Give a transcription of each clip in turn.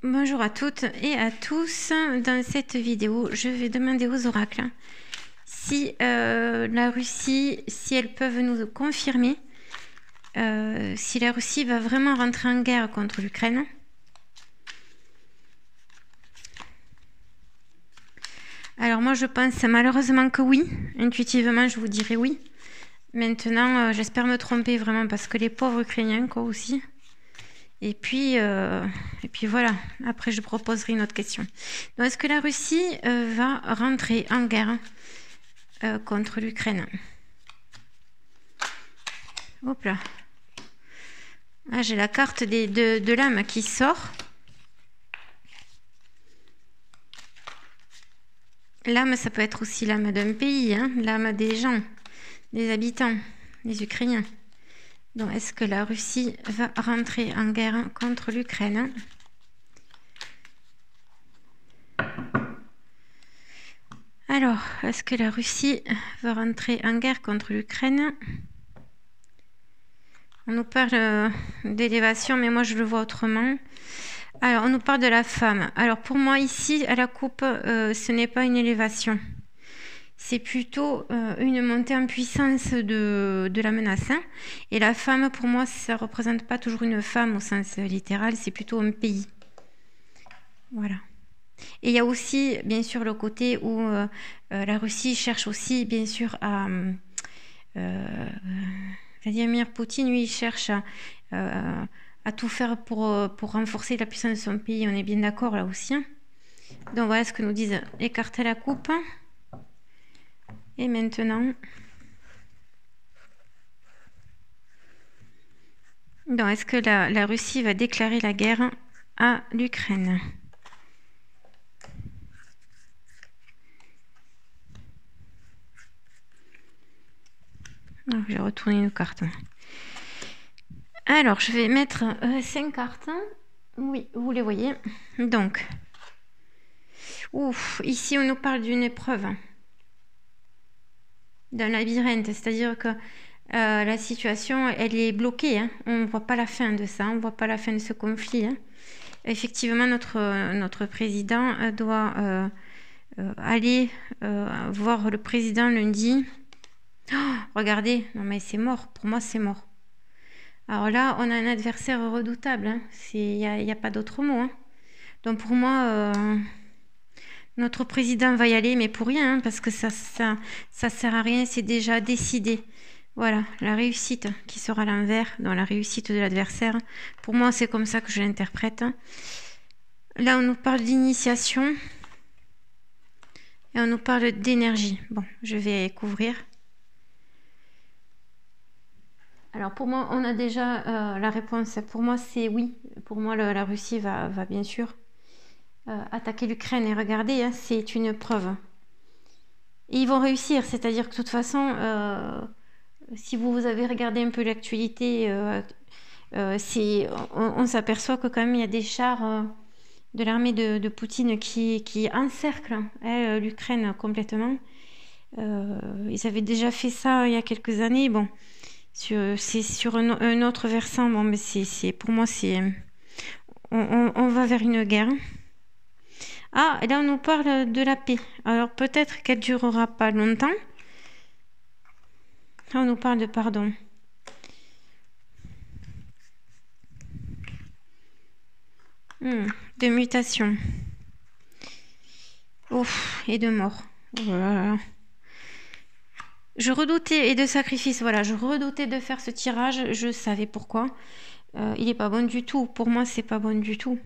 Bonjour à toutes et à tous. Dans cette vidéo, je vais demander aux oracles si la Russie, si elles peuvent nous confirmer si la Russie va vraiment rentrer en guerre contre l'Ukraine. Alors moi je pense malheureusement que oui. Intuitivement je vous dirais oui. Maintenant j'espère me tromper vraiment parce que les pauvres Ukrainiens quoi aussi. Et puis voilà, après je proposerai une autre question. Donc est-ce que la Russie va rentrer en guerre contre l'Ukraine? Hop là. Ah, j'ai la carte de l'âme qui sort. L'âme, ça peut être aussi l'âme d'un pays, hein, l'âme des gens, des habitants, des Ukrainiens. Donc, est-ce que la Russie va rentrer en guerre contre l'Ukraine? Alors, est-ce que la Russie va rentrer en guerre contre l'Ukraine? On nous parle d'élévation, mais moi je le vois autrement. Alors, on nous parle de la femme. Alors, pour moi, ici, à la coupe, ce n'est pas une élévation. C'est plutôt une montée en puissance de la menace. Hein. Et la femme, pour moi, ça ne représente pas toujours une femme au sens littéral, c'est plutôt un pays. Voilà. Et il y a aussi, bien sûr, le côté où la Russie cherche aussi, bien sûr, à... Vladimir Poutine, lui, il cherche à tout faire pour renforcer la puissance de son pays. On est bien d'accord là aussi. Hein. Donc voilà ce que nous disent écarter la coupe. Et maintenant, donc est-ce que la Russie va déclarer la guerre à l'Ukraine? J'ai retourné nos cartes. Alors, je vais mettre 5 cartes. Oui, vous les voyez. Donc, ici, on nous parle d'une épreuve. D'un labyrinthe, c'est-à-dire que la situation, elle est bloquée. Hein. On ne voit pas la fin de ça, on ne voit pas la fin de ce conflit. Hein. Effectivement, notre président doit aller voir le président lundi. Oh, regardez, non mais c'est mort, pour moi c'est mort. Alors là, on a un adversaire redoutable, hein. Il n'y a pas d'autre mot. Hein. Donc pour moi, notre président va y aller, mais pour rien, hein, parce que ça sert à rien, c'est déjà décidé. Voilà, la réussite qui sera l'envers, dans la réussite de l'adversaire. Pour moi, c'est comme ça que je l'interprète. Là, on nous parle d'initiation. Et on nous parle d'énergie. Bon, je vais couvrir. Alors pour moi, on a déjà la réponse. Pour moi, c'est oui. Pour moi, la Russie va bien sûr attaquer l'Ukraine. Et regardez, hein, c'est une preuve. Et ils vont réussir. C'est-à-dire que de toute façon, si vous avez regardé un peu l'actualité, on s'aperçoit que quand même il y a des chars de l'armée de Poutine qui encerclent l'Ukraine complètement. Ils avaient déjà fait ça il y a quelques années. Bon. C'est sur un autre versant. Bon, mais pour moi, on va vers une guerre. Ah, et là, on nous parle de la paix. Alors, peut-être qu'elle durera pas longtemps. Là, on nous parle de pardon. De mutation. Et de mort. Oh là là. Je redoutais, et de sacrifice, voilà, je redoutais de faire ce tirage, je savais pourquoi. Il n'est pas bon du tout, pour moi c'est pas bon du tout.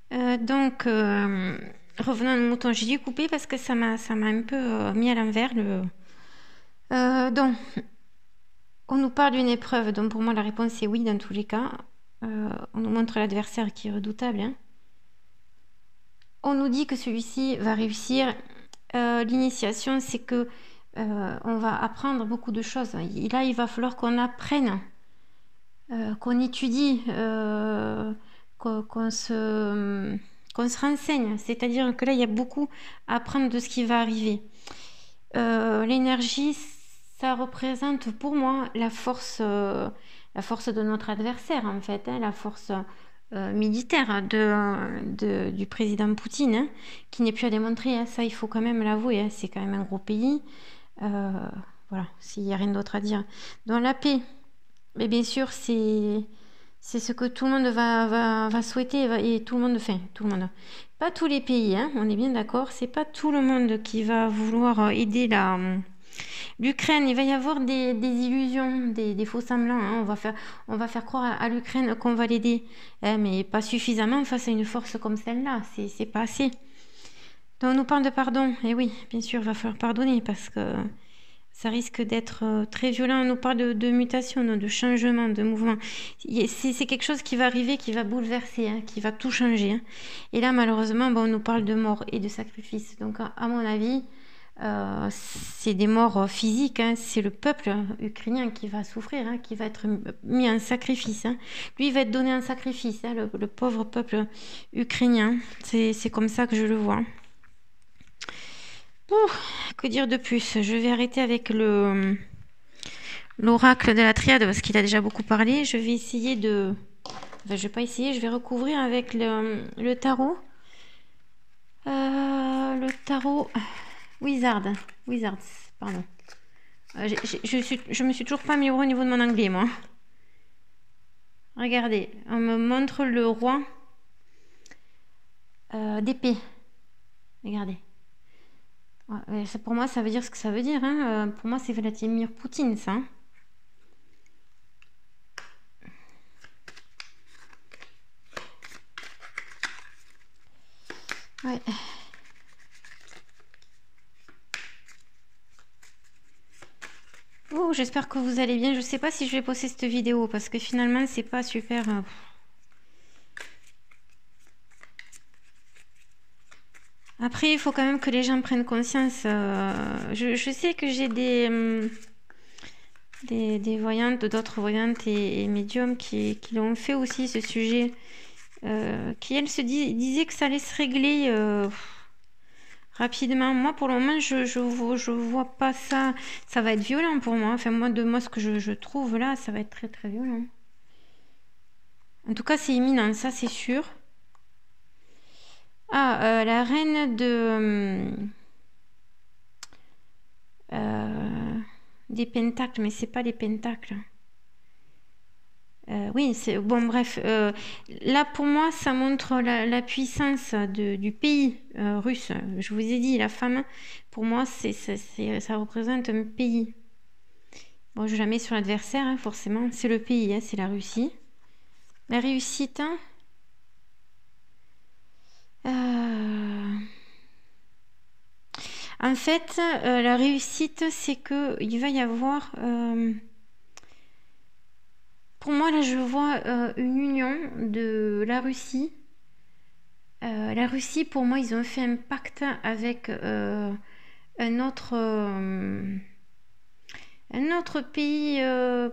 Donc, revenons à nos moutons, j'ai dû couper parce que ça m'a un peu mis à l'envers. Donc, on nous parle d'une épreuve, donc pour moi la réponse est oui dans tous les cas. On nous montre l'adversaire qui est redoutable, hein. On nous dit que celui-ci va réussir. L'initiation, c'est que on va apprendre beaucoup de choses. Et là, il va falloir qu'on apprenne, qu'on étudie, qu'on se renseigne. C'est-à-dire que là, il y a beaucoup à apprendre de ce qui va arriver. L'énergie, ça représente pour moi la force de notre adversaire, en fait, hein, la force militaire du président Poutine, hein, qui n'est plus à démontrer, hein, ça il faut quand même l'avouer, hein, c'est quand même un gros pays. Euh, voilà, s'il n'y a rien d'autre à dire. Dans la paix, mais bien sûr, c'est ce que tout le monde va souhaiter et tout le monde fait, tout le monde. Pas tous les pays, hein, on est bien d'accord, c'est pas tout le monde qui va vouloir aider l'Ukraine. Il va y avoir des illusions, des faux semblants, hein. On va faire croire à l'Ukraine qu'on va l'aider, hein, mais pas suffisamment face à une force comme celle-là, c'est pas assez. Donc on nous parle de pardon, et oui, bien sûr, il va falloir pardonner parce que ça risque d'être très violent. On nous parle de mutation, de changement, de mouvement. C'est quelque chose qui va arriver, qui va bouleverser, hein, qui va tout changer, hein. Et là, malheureusement, on nous parle de mort et de sacrifice. Donc, à mon avis, c'est des morts physiques, hein. C'est le peuple ukrainien qui va souffrir, hein, qui va être mis en sacrifice, hein. Lui, il va être donné en sacrifice, hein, le pauvre peuple ukrainien. C'est comme ça que je le vois. Ouh, que dire de plus? Je vais arrêter avec l'oracle de la triade parce qu'il a déjà beaucoup parlé. Je vais essayer de... Enfin, je vais pas essayer, je vais recouvrir avec le tarot. Le tarot Wizards, pardon. Je me suis toujours pas mis au niveau de mon anglais, moi. Regardez, on me montre le roi d'épée. Regardez. Ouais, pour moi, ça veut dire ce que ça veut dire, hein. Pour moi, c'est Vladimir Poutine, ça. Ouais. Oh, j'espère que vous allez bien. Je sais pas si je vais poster cette vidéo parce que finalement, c'est pas super. Après, il faut quand même que les gens prennent conscience. Je sais que j'ai des voyantes, d'autres voyantes et médiums qui l'ont fait aussi, ce sujet. Qui, elles, disaient que ça allait se régler rapidement. Moi, pour le moment, je vois pas ça. Ça va être violent pour moi. Enfin, moi, ce que je trouve là, ça va être très, très violent. En tout cas, c'est imminent, ça, c'est sûr. Ah, la reine des pentacles, mais c'est pas les pentacles. Oui, c'est bon, bref. Là, pour moi, ça montre la puissance du pays russe. Je vous ai dit, la femme, pour moi, ça représente un pays. Bon, je la mets sur l'adversaire, hein, forcément. C'est le pays, hein, c'est la Russie. La réussite, hein, en fait, la réussite, c'est que il va y avoir... pour moi, là, je vois une union de la Russie. La Russie, pour moi, ils ont fait un pacte avec un autre pays,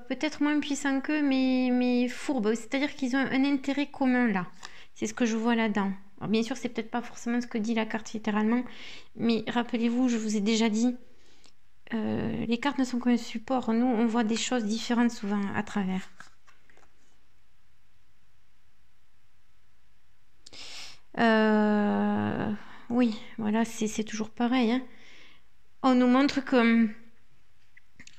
peut-être moins puissant qu'eux, mais fourbe. C'est-à-dire qu'ils ont un intérêt commun là. C'est ce que je vois là-dedans. Alors, bien sûr, c'est peut-être pas forcément ce que dit la carte littéralement, mais rappelez-vous, je vous ai déjà dit, les cartes ne sont qu'un support. Nous, on voit des choses différentes souvent à travers. Oui, voilà, c'est toujours pareil, hein. On nous montre que,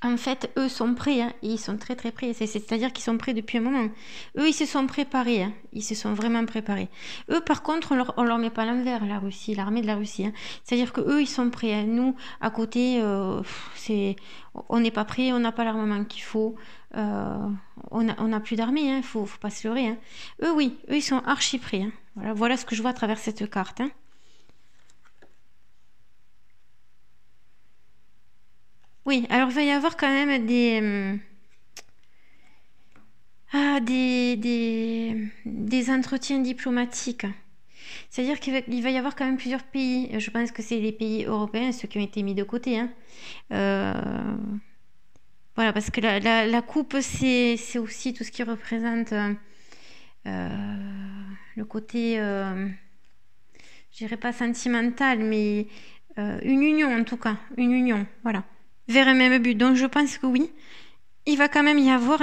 en fait, eux sont prêts, hein, et ils sont très très prêts. C'est-à-dire qu'ils sont prêts depuis un moment. Eux, ils se sont préparés, hein, ils se sont vraiment préparés. Eux, par contre, on leur met pas l'envers, la Russie, l'armée de la Russie, hein. C'est-à-dire que eux, ils sont prêts, hein. Nous, à côté, on n'est pas prêts, on n'a pas l'armement qu'il faut. On a plus d'armée, hein, faut pas se leurrer, hein. Eux, oui, eux, ils sont archi prêts, hein. Voilà ce que je vois à travers cette carte, hein. Oui, alors il va y avoir quand même des entretiens diplomatiques. C'est-à-dire qu'il va y avoir quand même plusieurs pays. Je pense que c'est les pays européens, ceux qui ont été mis de côté, hein. Euh, voilà, parce que la coupe, c'est aussi tout ce qui représente le côté, je dirais pas sentimental, mais une union en tout cas, une union, voilà. vers un même but. Donc je pense que oui, il va quand même y avoir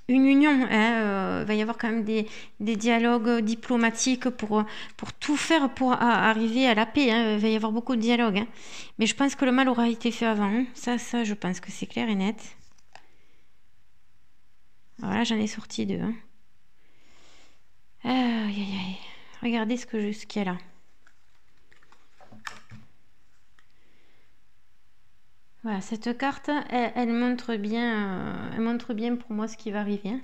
une union, hein, il va y avoir quand même des dialogues diplomatiques pour tout faire pour arriver à la paix, hein. Il va y avoir beaucoup de dialogues, hein. Mais je pense que le mal aura été fait avant, hein. Ça, je pense que c'est clair et net. Voilà, j'en ai sorti deux, hein. Aïe, aïe, aïe. Regardez ce qu'il y a là. Voilà, cette carte, elle montre bien pour moi ce qui va arriver, hein.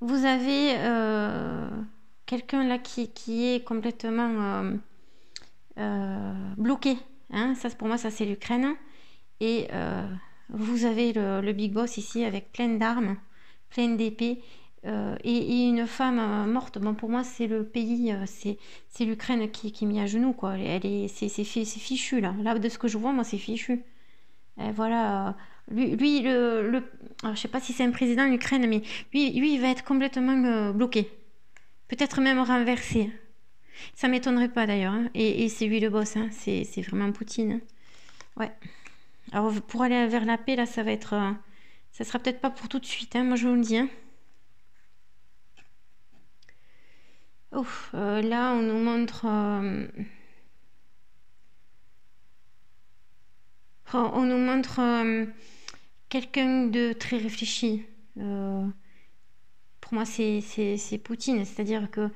Vous avez quelqu'un là qui est complètement bloqué, hein. Ça, pour moi, ça c'est l'Ukraine. Et vous avez le Big Boss ici avec plein d'armes, plein d'épées. Et une femme morte. Bon, pour moi, c'est le pays, c'est l'Ukraine qui est mis à genoux, quoi. C'est fichu, là. Là, de ce que je vois, moi, c'est fichu. Et voilà. Lui alors, je sais pas si c'est un président en Ukraine, mais lui, il va être complètement bloqué. Peut-être même renversé. Ça m'étonnerait pas, d'ailleurs, hein. Et c'est lui le boss, hein. C'est vraiment Poutine, hein. Ouais. Alors, pour aller vers la paix, là, ça va être... ça sera peut-être pas pour tout de suite, hein. Moi, je vous le dis, hein. Là, on nous montre... on nous montre quelqu'un de très réfléchi. Pour moi, c'est Poutine. C'est-à-dire que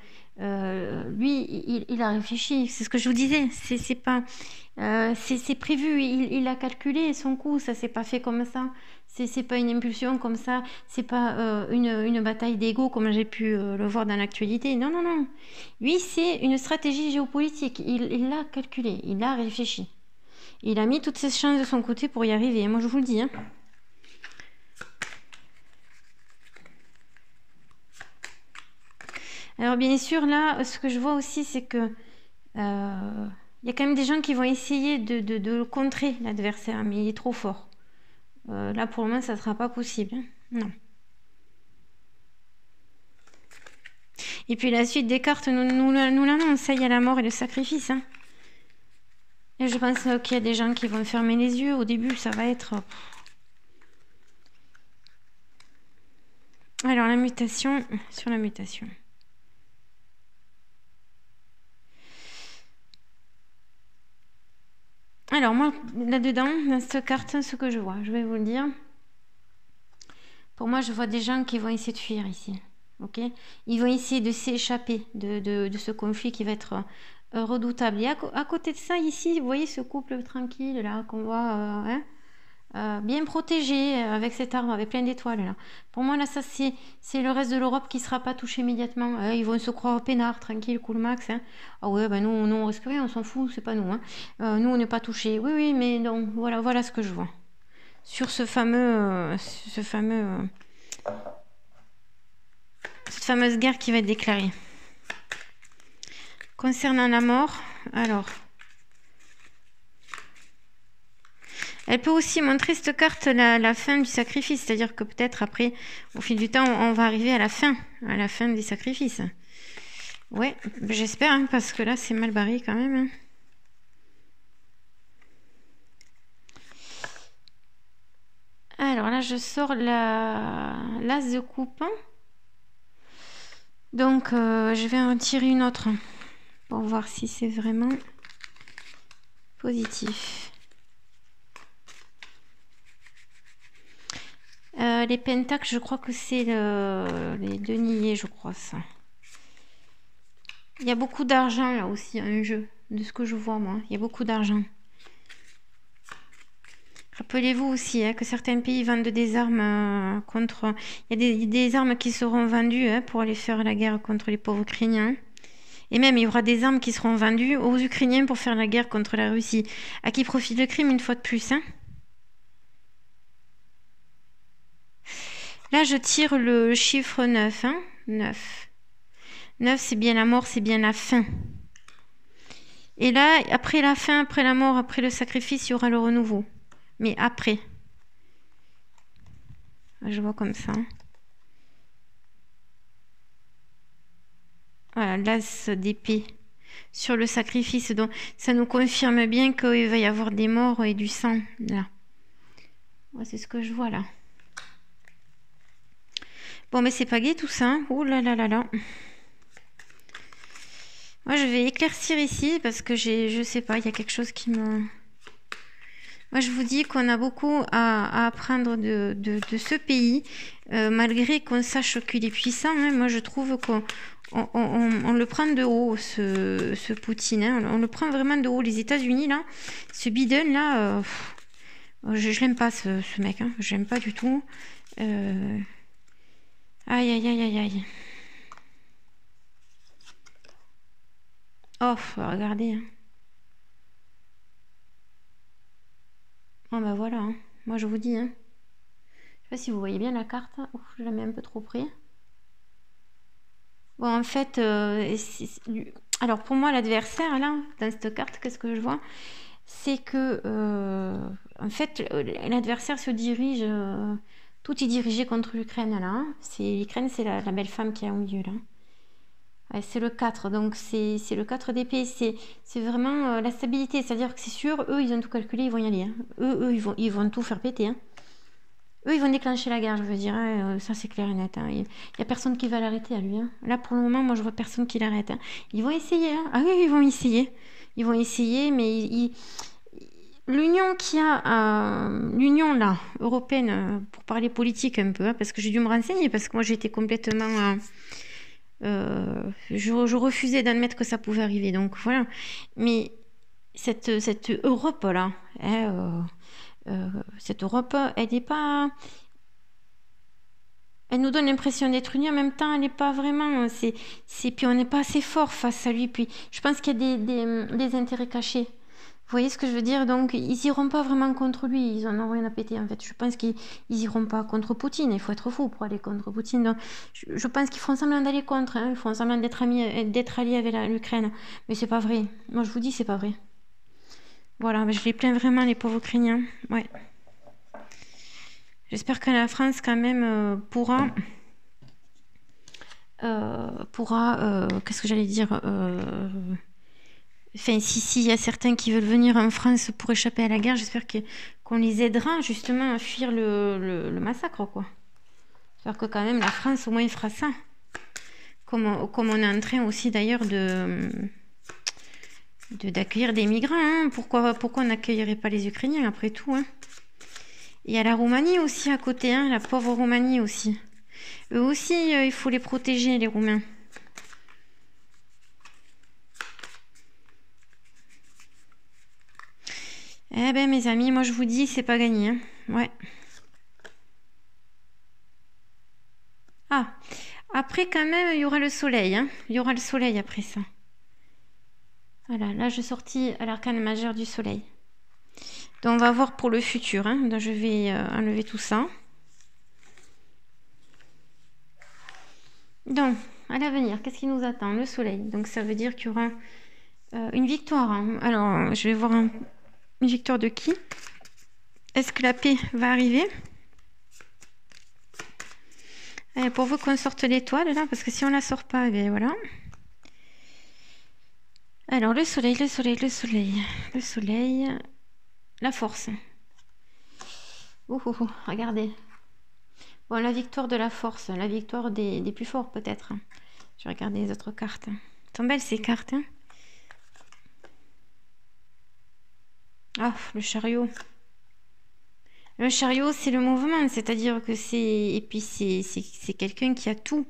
lui, il a réfléchi. C'est ce que je vous disais. C'est pas... c'est prévu. Il a calculé son coup. Ça s'est pas fait comme ça. C'est pas une impulsion comme ça. C'est pas une bataille d'ego comme j'ai pu le voir dans l'actualité. Non, non, non. Lui, c'est une stratégie géopolitique. Il l'a calculé. Il a réfléchi. Il a mis toutes ses chances de son côté pour y arriver. Moi, je vous le dis, hein. Alors, bien sûr, là, ce que je vois aussi, c'est que il y a quand même des gens qui vont essayer de contrer l'adversaire, mais il est trop fort. Là, pour le moment, ça ne sera pas possible, hein. Non. Et puis, la suite des cartes nous l'annonce. Ça, il y a la mort et le sacrifice, hein. Et je pense qu'il y a des gens qui vont fermer les yeux. Au début, ça va être... Alors, la mutation, sur la mutation. Alors, moi, là-dedans, dans cette carte, ce que je vois, je vais vous le dire. Pour moi, je vois des gens qui vont essayer de fuir ici. Ok, ils vont essayer de s'échapper de ce conflit qui va être redoutable. Et à côté de ça, ici, vous voyez ce couple tranquille là qu'on voit bien protégé avec cet arbre avec plein d'étoiles là. Pour moi, là, ça c'est le reste de l'Europe qui ne sera pas touché immédiatement. Ils vont se croire peinards, tranquille, cool max, hein. Ah ouais, ben nous on risque rien, on s'en fout, c'est pas nous, hein. Nous, on n'est pas touchés. Oui, oui, mais donc voilà ce que je vois sur cette fameuse guerre qui va être déclarée. Concernant la mort, alors, elle peut aussi montrer cette carte la fin du sacrifice, c'est-à-dire que peut-être après, au fil du temps, on va arriver à la fin des sacrifices. Ouais, j'espère, hein, parce que là, c'est mal barré quand même, hein. Alors là, je sors l'as de coupe. Donc, je vais en tirer une autre pour voir si c'est vraiment positif. Les pentacles, je crois que c'est les deniers, je crois ça. Il y a beaucoup d'argent là aussi en jeu, de ce que je vois moi. Il y a beaucoup d'argent. Rappelez-vous aussi que certains pays vendent des armes contre... Il y a des armes qui seront vendues pour aller faire la guerre contre les pauvres Ukrainiens. Et même, il y aura des armes qui seront vendues aux Ukrainiens pour faire la guerre contre la Russie. À qui profite le crime une fois de plus, hein. Là, je tire le chiffre 9, hein. 9. 9, c'est bien la mort, c'est bien la fin. Et là, après la fin, après la mort, après le sacrifice, il y aura le renouveau. Mais après. Je vois comme ça. Voilà, l'as d'épée. sur le sacrifice. Donc ça nous confirme bien qu'il va y avoir des morts et du sang là. Ouais, c'est ce que je vois là. Bon, mais c'est pas gai tout ça. Ouh là là là là. Moi, je vais éclaircir ici parce que je sais pas, il y a quelque chose qui me... Moi, je vous dis qu'on a beaucoup à apprendre de ce pays, malgré qu'on sache qu'il est puissant. Hein. Moi, je trouve qu'on le prend de haut, ce Poutine. Hein. On le prend vraiment de haut. Les États-Unis, là, ce Biden, là, je l'aime pas, ce mec. Hein. Je l'aime pas du tout. Aïe, aïe, aïe, aïe, aïe. Oh, regardez. Hein. Bon, bah voilà. Hein. Moi, je vous dis. Hein. Je sais pas si vous voyez bien la carte. Ouf, je la mets un peu trop près. Bon, en fait, alors pour moi, l'adversaire, là, dans cette carte, qu'est-ce que je vois? C'est que, en fait, l'adversaire se dirige, tout est dirigé contre l'Ukraine, là. Hein. L'Ukraine, c'est la belle femme qui est au milieu, là. Ouais, c'est le 4, donc c'est le 4 d'épée, c'est vraiment la stabilité, c'est-à-dire que c'est sûr, eux, ils ont tout calculé, ils vont y aller. Hein. Eux, ils vont tout faire péter. Hein. Eux, ils vont déclencher la guerre, je veux dire. Hein, ça, c'est clair et net. Hein. Il n'y a personne qui va l'arrêter à lui. Hein. Là, pour le moment, moi, je vois personne qui l'arrête. Hein. Ils vont essayer. Hein. Ah oui, ils vont essayer. Ils vont essayer, mais l'union qu'il y a, l'union là, européenne, pour parler politique un peu, hein, parce que j'ai dû me renseigner, parce que moi, j'étais complètement... je refusais d'admettre que ça pouvait arriver. Donc, voilà. Mais cette Europe-là... Hein, cette Europe, elle n'est pas... Elle nous donne l'impression d'être unie, en même temps, elle n'est pas vraiment... Puis on n'est pas assez fort face à lui. Puis je pense qu'il y a des intérêts cachés. Vous voyez ce que je veux dire? Donc, ils iront pas vraiment contre lui. Ils en ont rien à péter, en fait. Je pense qu'ils iront pas contre Poutine. Il faut être fou pour aller contre Poutine. Donc, je pense qu'ils feront semblant d'aller contre. Hein. Ils feront semblant d'être alliés avec l'Ukraine. Mais c'est pas vrai. Moi, je vous dis, c'est pas vrai. Voilà, je les plains vraiment, les pauvres Ukrainiens. Ouais. J'espère que la France, quand même, pourra... qu'est-ce que j'allais dire Enfin, si y a certains qui veulent venir en France pour échapper à la guerre, j'espère qu'on les aidera justement à fuir le massacre, quoi. J'espère que quand même la France, au moins, fera ça. Comme on est en train aussi, d'ailleurs, d'accueillir des migrants. Hein. Pourquoi on n'accueillerait pas les Ukrainiens, après tout, hein. Il y a la Roumanie aussi à côté, hein, la pauvre Roumanie aussi. Eux aussi, il faut les protéger, les Roumains. Eh ben, mes amis, moi je vous dis, c'est pas gagné. Hein. Ouais. Ah, après quand même, il y aura le soleil. Hein. Il y aura le soleil après ça. Voilà, là je sortis à l'arcane majeur du soleil. Donc on va voir pour le futur. Hein. Donc je vais enlever tout ça. Donc, à l'avenir, qu'est-ce qui nous attend? Le soleil. Donc ça veut dire qu'il y aura une victoire. Hein. Alors, je vais voir une victoire de qui? Est-ce que la paix va arriver? Allez, pourvu qu'on sorte l'étoile là, parce que si on la sort pas, ben voilà. Alors, le soleil, le soleil, le soleil. Le soleil, la force. Regardez. Bon, la victoire de la force, la victoire des plus forts peut-être. Je vais regarder les autres cartes. Elles sont belles ces cartes. Hein. Ah, le chariot. Le chariot, c'est le mouvement, c'est-à-dire que c'est... Et puis c'est quelqu'un qui a tout.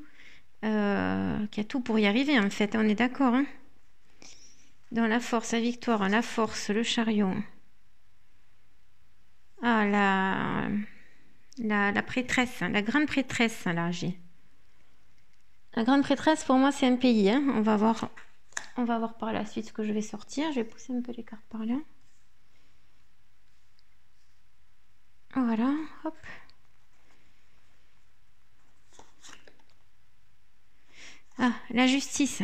Qui a tout pour y arriver, en fait. On est d'accord, hein. Dans la force, la victoire, la force, le chariot. Ah, la prêtresse, la grande prêtresse, là, j'ai. La grande prêtresse, pour moi, c'est un pays. Hein. On va voir par la suite ce que je vais sortir. Je vais pousser un peu les cartes par là. Voilà, hop. Ah, la justice.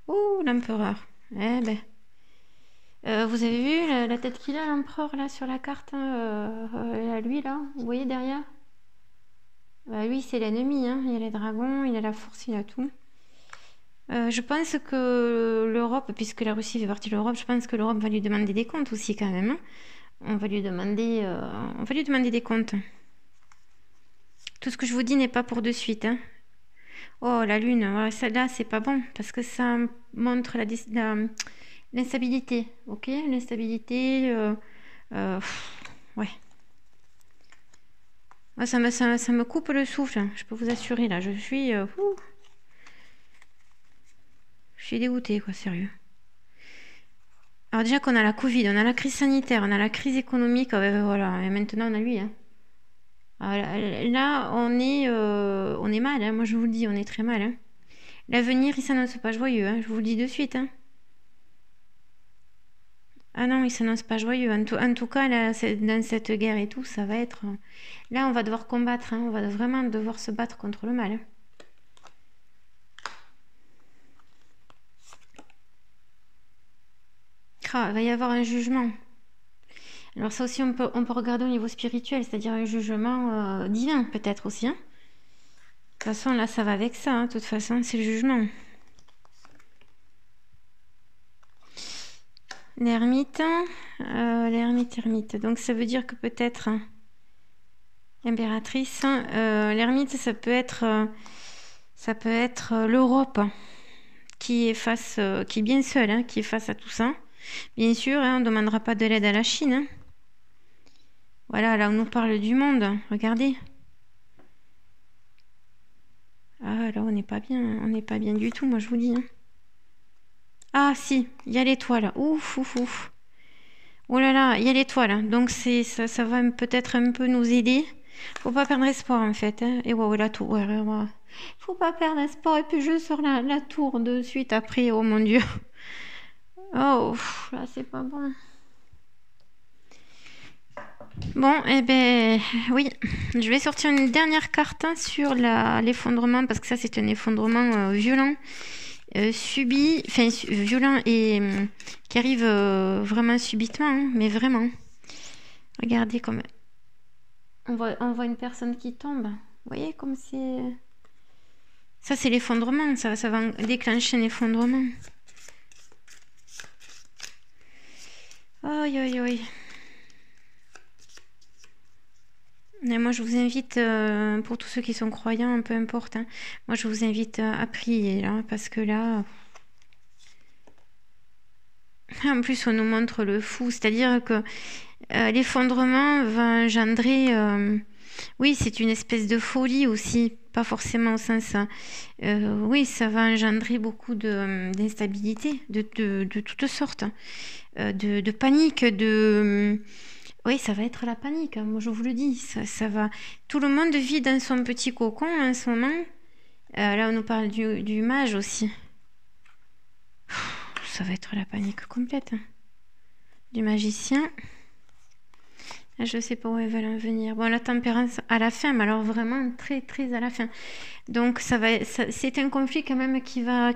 Oh, l'empereur. Eh ben. Vous avez vu la tête qu'il a, l'empereur, là, sur la carte, hein, lui, là, vous voyez derrière? Bah, lui, c'est l'ennemi, hein. Il a les dragons, il a la force, il a tout. Je pense que l'Europe, puisque la Russie fait partie de l'Europe, je pense que l'Europe va lui demander des comptes aussi quand même, hein. On va lui demander des comptes. Tout ce que je vous dis n'est pas pour de suite, hein. Oh, la lune, voilà, celle-là, c'est pas bon parce que ça montre l'instabilité, ok? L'instabilité, ouais. Moi, ça me coupe le souffle, hein. Je peux vous assurer, là, je suis dégoûtée, quoi, sérieux. Alors déjà qu'on a la Covid, on a la crise sanitaire, on a la crise économique, voilà, et maintenant on a lui, hein. Là, on est mal, hein. Moi je vous le dis, on est très mal, hein. L'avenir, il s'annonce pas joyeux, hein. Je vous le dis de suite, hein. Ah non, il s'annonce pas joyeux. En tout cas, là, dans cette guerre et tout, ça va être... Là, on va devoir combattre, hein. On va vraiment devoir se battre contre le mal, hein. Ah, il va y avoir un jugement. Alors ça aussi, on peut regarder au niveau spirituel, c'est-à-dire un jugement divin, peut-être aussi, hein. De toute façon, là, ça va avec ça, hein. De toute façon, c'est le jugement. L'ermite, l'ermite. Donc ça veut dire que peut-être impératrice. L'ermite, ça peut être l'Europe qui est bien seule, hein, qui est face à tout ça. Bien sûr, hein, on ne demandera pas de l'aide à la Chine, hein. Voilà, là on nous parle du monde. Regardez. Ah là, on n'est pas bien du tout, moi je vous dis, hein. Ah si, il y a l'étoile. Ouf, ouf, ouf. Oh là là, il y a l'étoile, hein. Donc ça va peut-être un peu nous aider. Faut pas perdre espoir en fait, hein. Et ouais, la tour. Ouais. Faut pas perdre espoir. Et puis je sors la tour de suite après. Oh mon Dieu. Oh, là c'est pas bon. Bon, eh ben oui, je vais sortir une dernière carte, hein, sur l'effondrement, parce que ça c'est un effondrement violent, subi, enfin violent et qui arrive vraiment subitement, hein, mais vraiment. Regardez comme on voit une personne qui tombe. Vous voyez comme c'est... Ça c'est l'effondrement, ça va déclencher un effondrement. Aïe aïe aïe. Et moi, je vous invite, pour tous ceux qui sont croyants, peu importe, hein, moi, je vous invite à prier, là, parce que là... En plus, on nous montre le fou, c'est-à-dire que l'effondrement va engendrer... oui, c'est une espèce de folie aussi, pas forcément au sens... oui, ça va engendrer beaucoup d'instabilité, de toutes sortes, hein, de panique, oui, ça va être la panique, hein. Moi je vous le dis, ça va... Tout le monde vit dans son petit cocon en ce moment. Là, on nous parle du mage aussi. Ça va être la panique complète, hein. Du magicien. Je sais pas où elles veulent en venir. Bon, la tempérance à la fin, mais alors vraiment très très à la fin. Donc c'est un conflit quand même qui va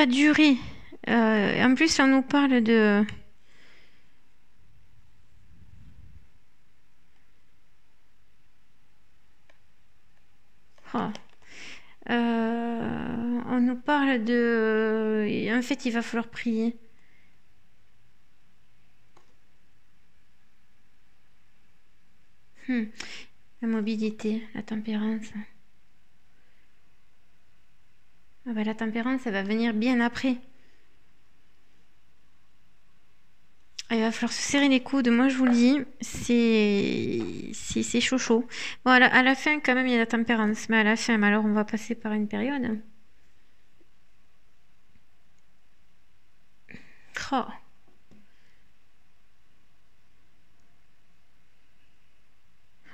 durer. En plus, on nous parle de... Oh. On nous parle de... En fait, il va falloir prier. La mobilité, la tempérance. Ah bah, la tempérance, elle va venir bien après. Il va falloir se serrer les coudes. Moi, je vous le dis, c'est chaud chaud. Bon, à la fin, quand même, il y a la tempérance. Mais à la fin, alors, on va passer par une période. Oh.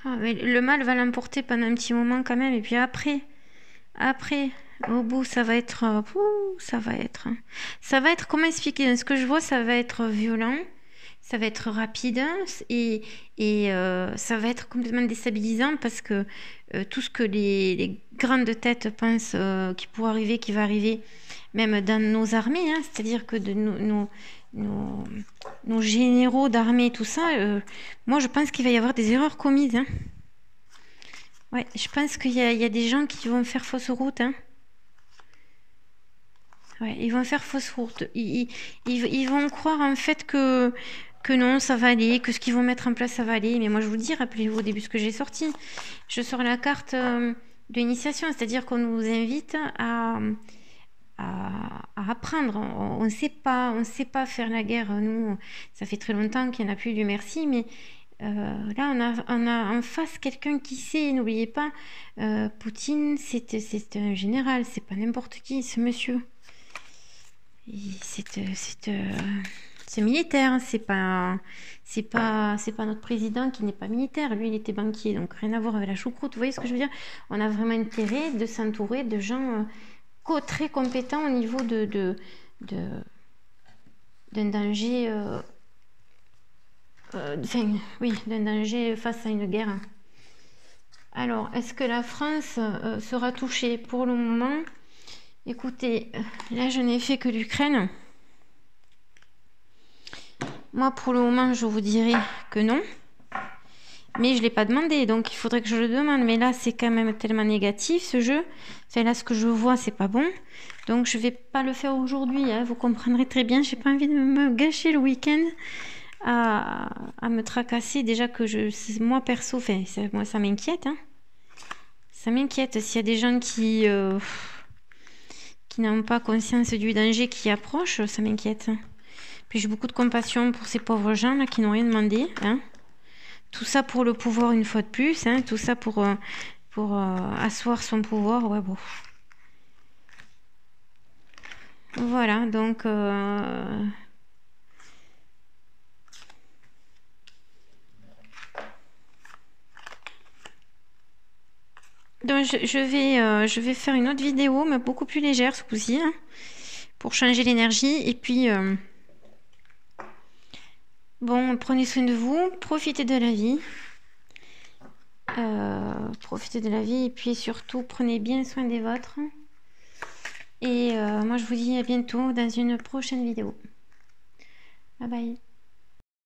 Ah, mais le mal va l'emporter pendant un petit moment quand même. Et puis après, au bout, ça va être... ça va être, comment expliquer? Ce que je vois, ça va être violent. Ça va être rapide et ça va être complètement déstabilisant parce que tout ce que les grandes têtes pensent qui pourrait arriver, qui va arriver, même dans nos armées, hein, c'est-à-dire que de nos généraux d'armée, tout ça, moi je pense qu'il va y avoir des erreurs commises, hein. Ouais, je pense qu'il y a des gens qui vont faire fausse route, hein. Ouais, ils vont faire fausse route. Ils vont croire en fait que non, ça va aller, que ce qu'ils vont mettre en place, ça va aller. Mais moi, je vous le dis, rappelez-vous au début ce que j'ai sorti. Je sors la carte de l'initiation, c'est-à-dire qu'on nous invite à apprendre. On ne sait pas faire la guerre. Nous, ça fait très longtemps qu'il n'y en a plus, Dieu merci, mais là, on a en face quelqu'un qui sait. N'oubliez pas, Poutine, c'est un général, c'est pas n'importe qui, ce monsieur. C'est militaire, hein, c'est pas notre président qui n'est pas militaire. Lui, il était banquier, donc rien à voir avec la choucroute. Vous voyez ce que je veux dire? On a vraiment intérêt de s'entourer de gens très compétents au niveau d'un danger, oui, d'un danger face à une guerre. Alors, est-ce que la France sera touchée? Pour le moment, écoutez, là, je n'ai fait que l'Ukraine. Moi, pour le moment, je vous dirais que non. Mais je ne l'ai pas demandé, donc il faudrait que je le demande. Mais là, c'est quand même tellement négatif, ce jeu. Enfin, là, ce que je vois, c'est pas bon. Donc, je vais pas le faire aujourd'hui. Hein. Vous comprendrez très bien. J'ai pas envie de me gâcher le week-end à me tracasser. Déjà que moi, perso, moi, ça m'inquiète. Hein. Ça m'inquiète. S'il y a des gens qui n'ont pas conscience du danger qui approche, ça m'inquiète. Puis j'ai beaucoup de compassion pour ces pauvres gens là qui n'ont rien demandé. Hein. Tout ça pour le pouvoir une fois de plus. Hein. Tout ça pour asseoir son pouvoir. Ouais, bon. Voilà, donc... Donc je vais faire une autre vidéo, mais beaucoup plus légère ce coup-ci, hein, pour changer l'énergie. Et puis... Bon, prenez soin de vous, profitez de la vie. Profitez de la vie et puis surtout, prenez bien soin des vôtres. Et moi, je vous dis à bientôt dans une prochaine vidéo. Bye bye.